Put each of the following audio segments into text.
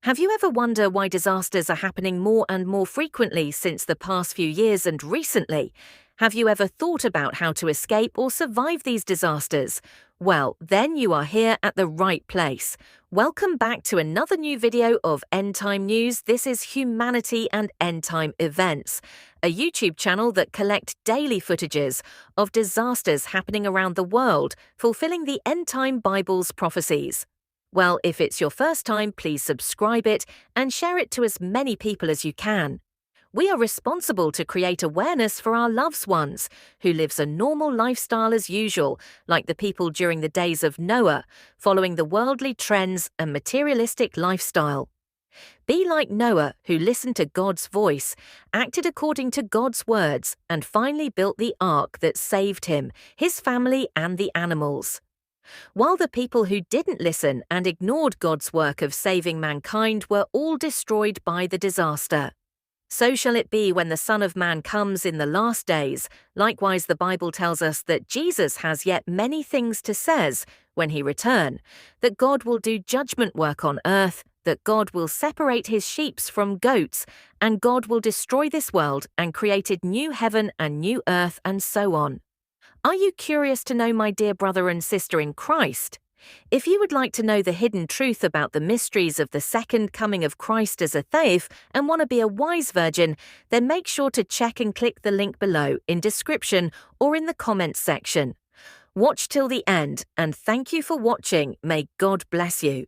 Have you ever wondered why disasters are happening more and more frequently since the past few years and recently? Have you ever thought about how to escape or survive these disasters? Well, then you are here at the right place. Welcome back to another new video of End Time News. This is Humanity and End Time Events, a YouTube channel that collects daily footages of disasters happening around the world, fulfilling the End Time Bible's prophecies. Well, if it's your first time, please subscribe it and share it to as many people as you can. We are responsible to create awareness for our loved ones who lives a normal lifestyle as usual, like the people during the days of Noah, following the worldly trends and materialistic lifestyle. Be like Noah, who listened to God's voice, acted according to God's words, and finally built the ark that saved him, his family, and the animals. While the people who didn't listen and ignored God's work of saving mankind were all destroyed by the disaster. So shall it be when the Son of Man comes in the last days. Likewise, the Bible tells us that Jesus has yet many things to says when he return, that God will do judgment work on earth, that God will separate his sheep from goats, and God will destroy this world and create a new heaven and new earth, and so on. Are you curious to know, my dear brother and sister in Christ? If you would like to know the hidden truth about the mysteries of the second coming of Christ as a thief and want to be a wise virgin, then make sure to check and click the link below in description or in the comments section. Watch till the end, and thank you for watching. May God bless you.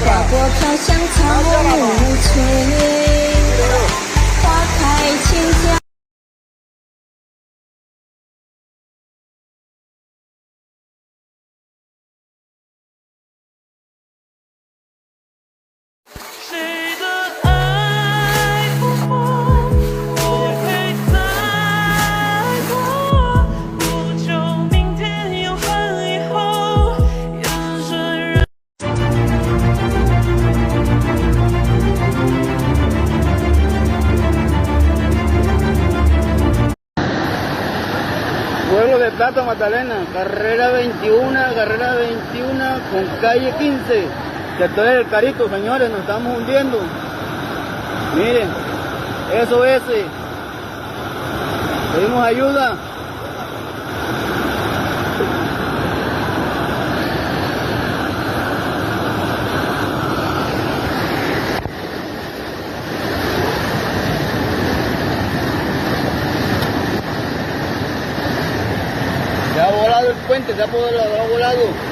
花朵飘香草木垂，花开千家。谁的爱我陪在我，不求明天永恒以后，人生人。Pueblo de Plata, Magdalena, carrera 21 con calle 15, sector del Carito, señores, nos estamos hundiendo. Miren, eso es, pedimos ayuda. Se ha volado el puente, se ha volado.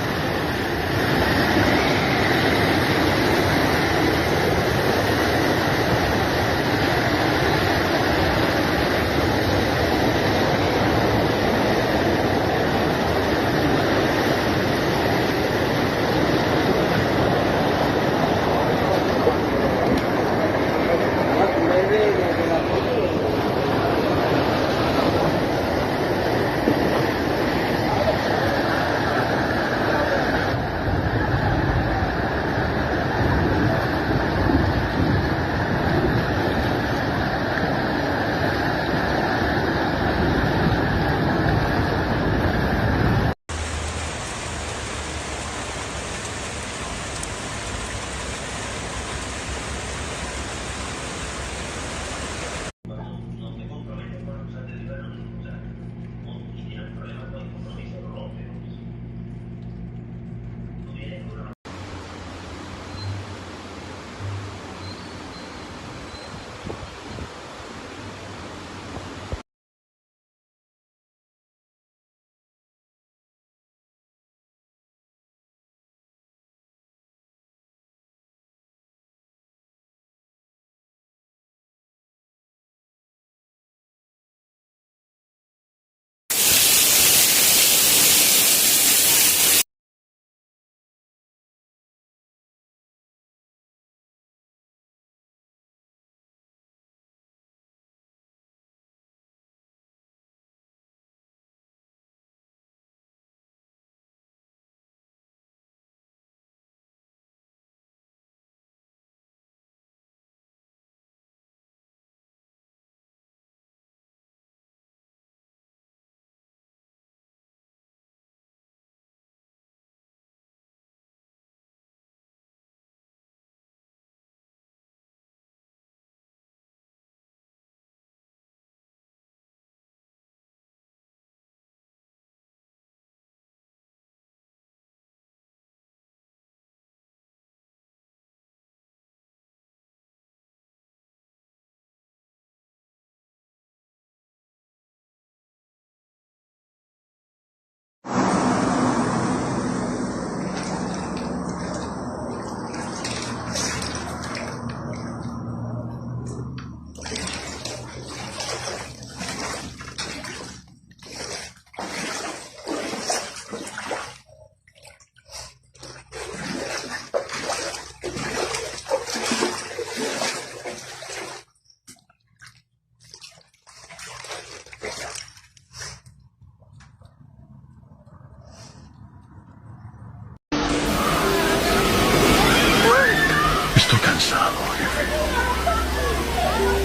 cansado, jefe.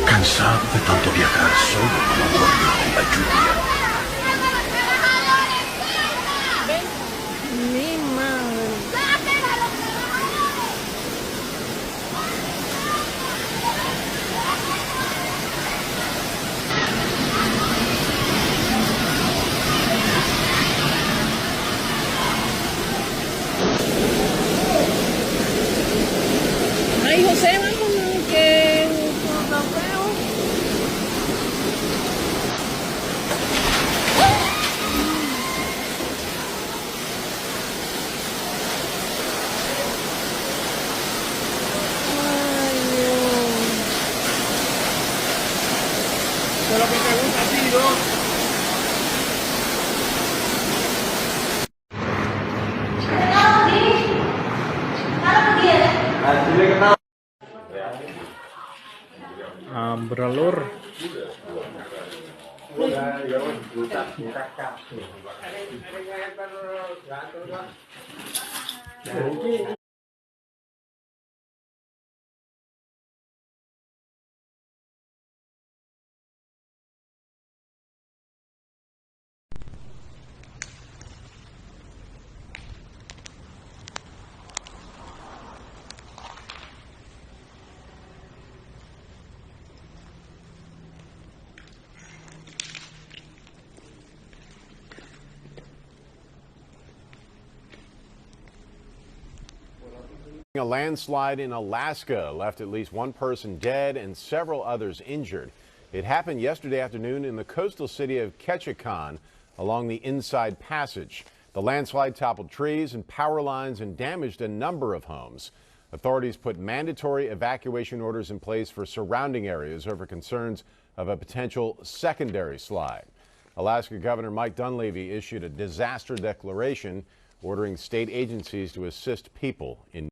Cansado de tanto viajar solo como un gorila en la lluvia. Mi madre. Ay, José, vámonos, que nos veo. Ay, Dios. Eso es lo que te gusta a ti, ¿no? Bralur. A landslide in Alaska left at least one person dead and several others injured. It happened yesterday afternoon in the coastal city of Ketchikan along the Inside Passage. The landslide toppled trees and power lines and damaged a number of homes. Authorities put mandatory evacuation orders in place for surrounding areas over concerns of a potential secondary slide. Alaska Governor Mike Dunleavy issued a disaster declaration ordering state agencies to assist people in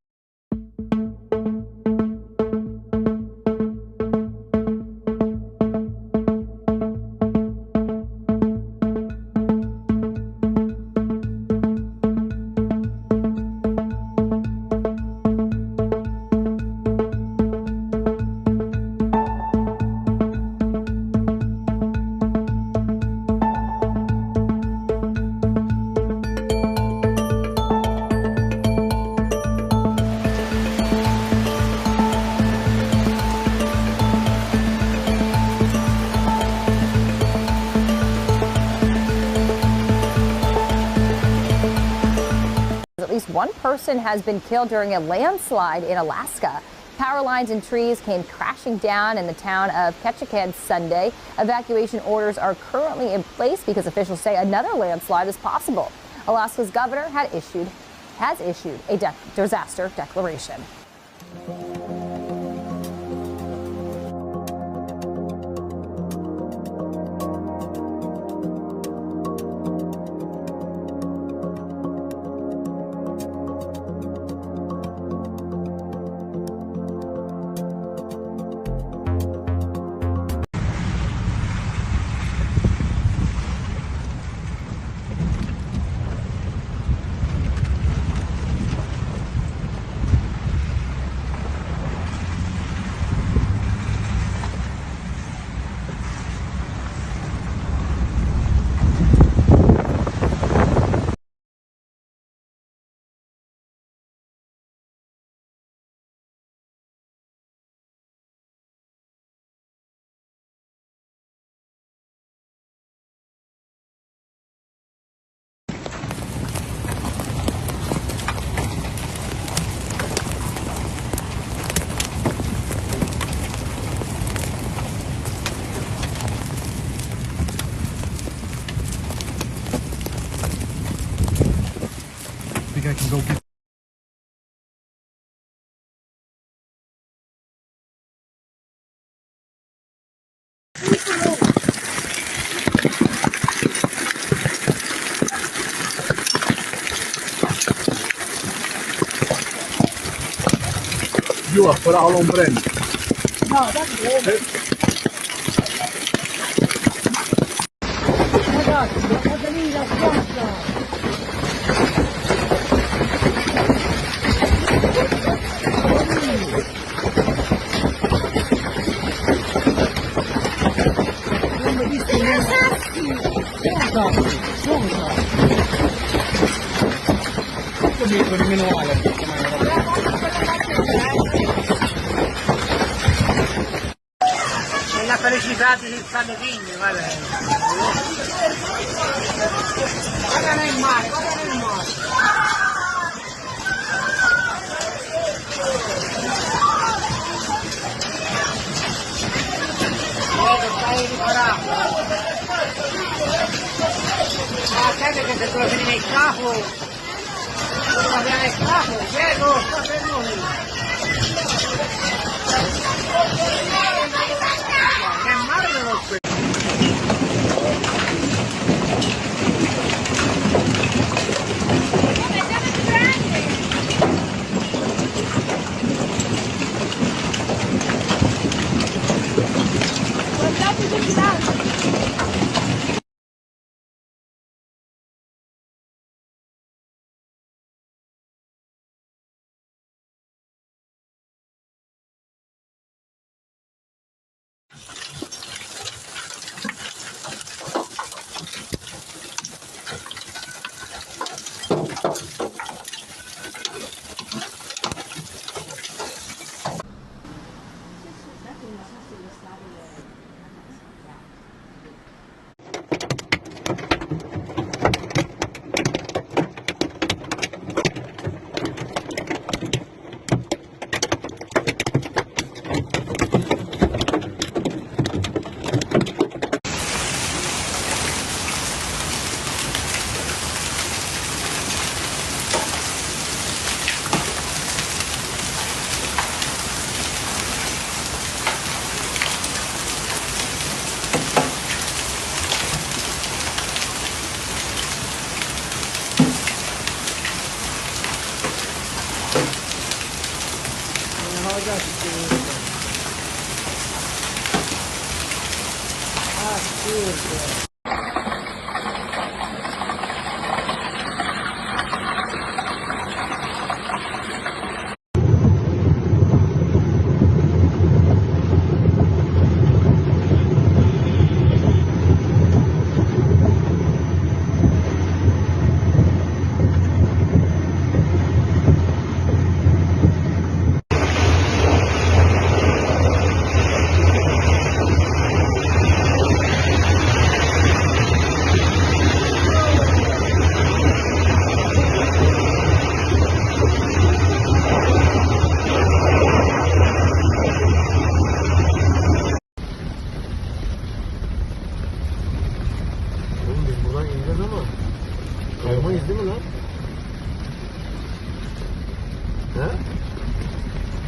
At least one person has been killed during a landslide in Alaska. Power lines and trees came crashing down in the town of Ketchikan Sunday. Evacuation orders are currently in place because officials say another landslide is possible. Alaska's governor has issued a disaster declaration. think I can go get... You are for all hombre. No, that's good. La felicità di stanno figli, guarda. Guarda nel mare, guarda nel mare. Stai riparato. Ah, sai che se tu lo vedi nel capo, tu lo vedi nel capo, Diego, sta per noi. Che male dello spazio. Kaymayız değil mi lan? He?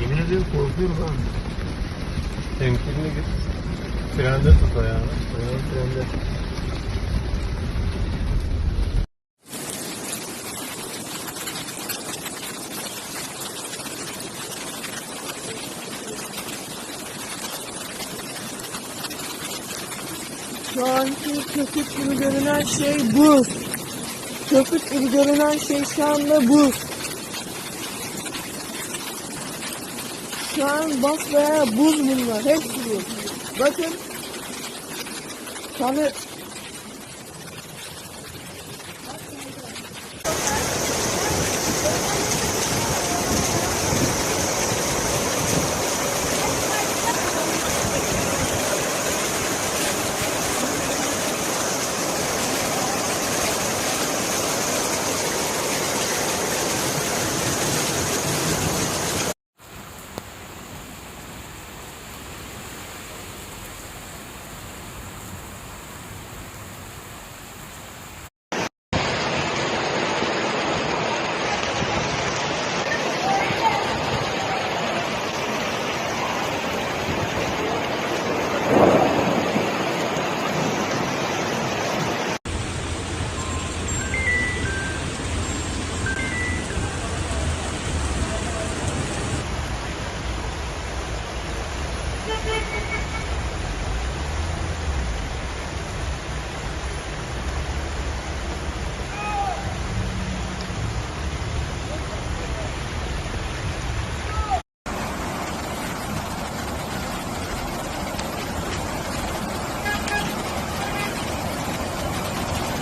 Yemin ediyorum korkuyorum lan. Temkinli git. Frende tut ayağını. Ayağını frende. Şu anki köpük gibi görünen şey buz. Köpük gibi görünen şey şu anda buz. Şu an basbayağı buz bunlar. Hepsi buz. Bakın. Tabii.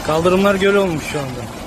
Kaldırımlar göl olmuş şu anda.